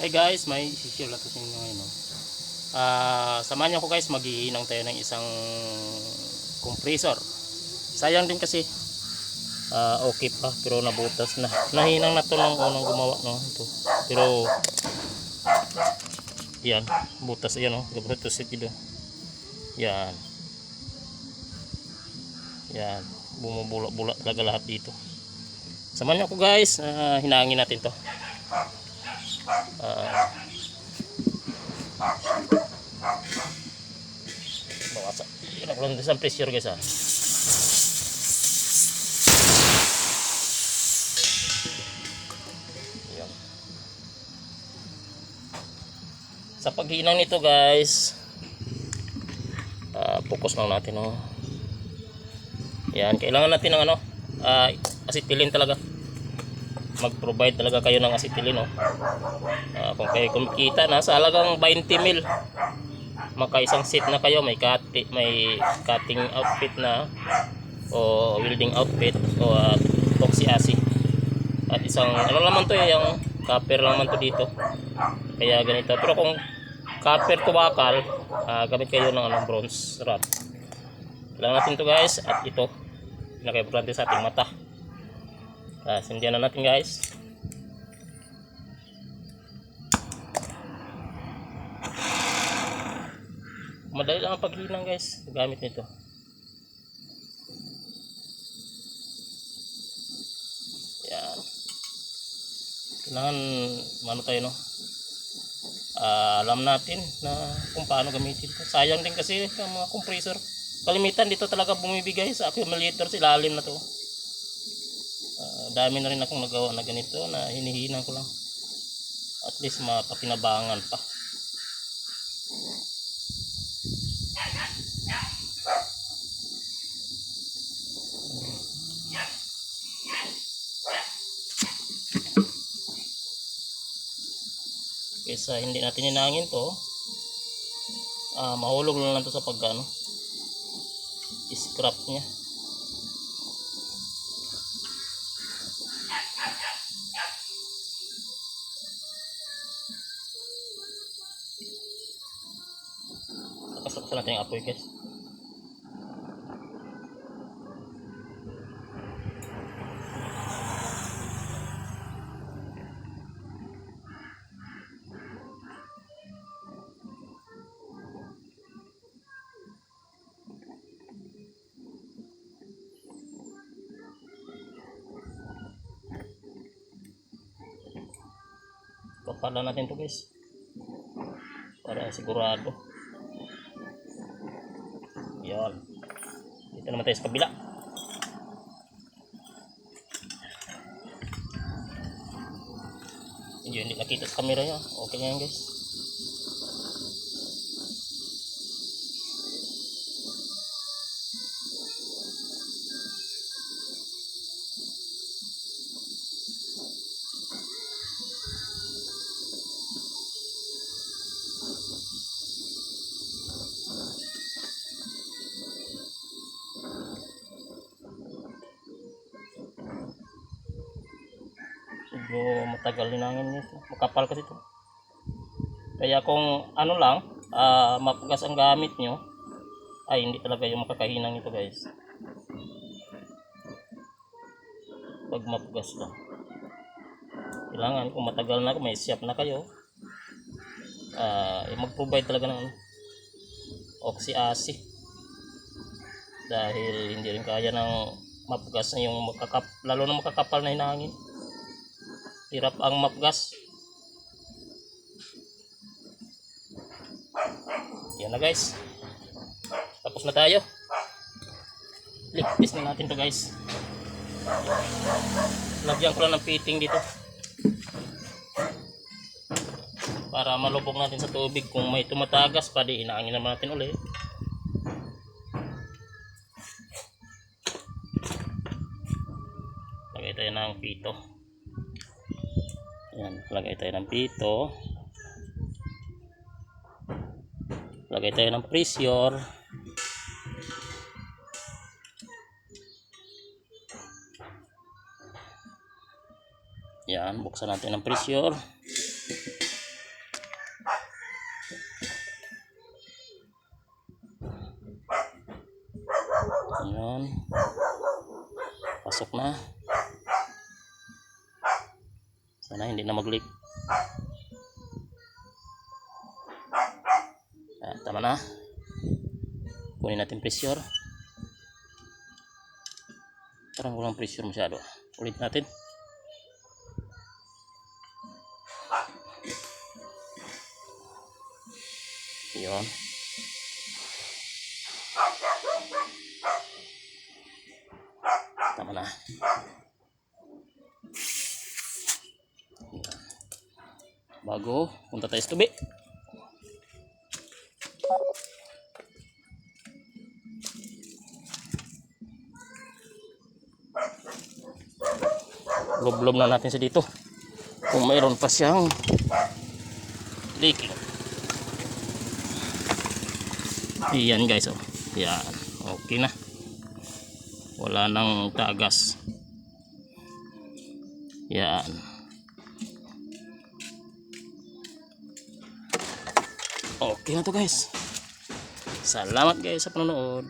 Hi guys, may issue lang to sa inyo ngayon. Samahan niyo ako guys, maghihinang tayo ng isang compressor. Sayang din kasi okay pa pero nabutas na. Nahinang na to ng unang gumawa no ito. Pero yan, butas yan oh, gabriel to sit dito. Yan. Yan, bumubulak-bulak talaga lahat dito. Samahan niyo ako guys, hinangin natin to. Bawasan. Yan ako lang sa pressure guys ha. Yan. Sa paghinang nito guys, focus lang natin oh. Yan, kailangan natin ng acetylene talaga. Mag-provide talaga kayo ng acetylene oh. Kung kayo kumikita na sa halagang 20 mil, maka isang set na kayo, may cutting outfit na o welding outfit o oxy-AC. At isang ano naman to yung copper naman to dito. Kaya ganito. Pero kung copper to bakal, gamit kayo ng bronze rod. Kailangan natin to guys, at ito pinaka-importante sa ating mata. Sindihan na natin guys. Madali lang ang paghinang guys gamit nito. Yan. Kailangan ano tayo no, alam natin na kung paano gamitin ito. Sayang din kasi ang mga compressor, kalimitan dito talaga bumibigay sa accumulator sa ilalim na to. Dami na rin akong nagawa na ganito na hinihinang ko lang, at least mapapinabangan pa. Kaysa hindi natin hinangin to, mahulog lang to sa pagano scrap nya. Tapos natin yung apoy guys. Papalan natin to guys para sigurado. Yan, dito naman tayo sa kabila. Hindi nakita sa camera nya. Okay na yan guys. Medyo matagal linangin nito, makapal kasi ito. Kaya kung ano lang, mapugas ang gamit nyo, ay hindi talaga yung makakahinang ito guys. Pag mapugas lang, kailangan kung matagal na, may siyap na kayo, mag-provide talaga ng oxy-AC, dahil hindi rin kaya ng mapugas na yung lalo na makakapal na hinangin. Hirap ang mapugas. Yan na guys, tapos na tayo. Ligpis na natin to guys. Lagyan ko lang ng fitting dito para malubog natin sa tubig. Kung may tumatagas pa, di inaangin naman natin ulit. Lagay tayo ng pito. Yan, lagay tayo ng pito. Lagay tayo ng pressure. Yan, buksan natin ang pressure. na. Sana hindi na mag-leak. Tama na. Kunin natin pressure. Parang walang pressure masyado. Ulit natin. Yun. Tama na. Bago punta tayo sa tubi. Lob-lob na natin sa dito kung mayroon pa siyang leaking. Iyan guys, oh. Yan, okay na, wala nang tagas. Yan, okay na to guys. Salamat guys sa panonood.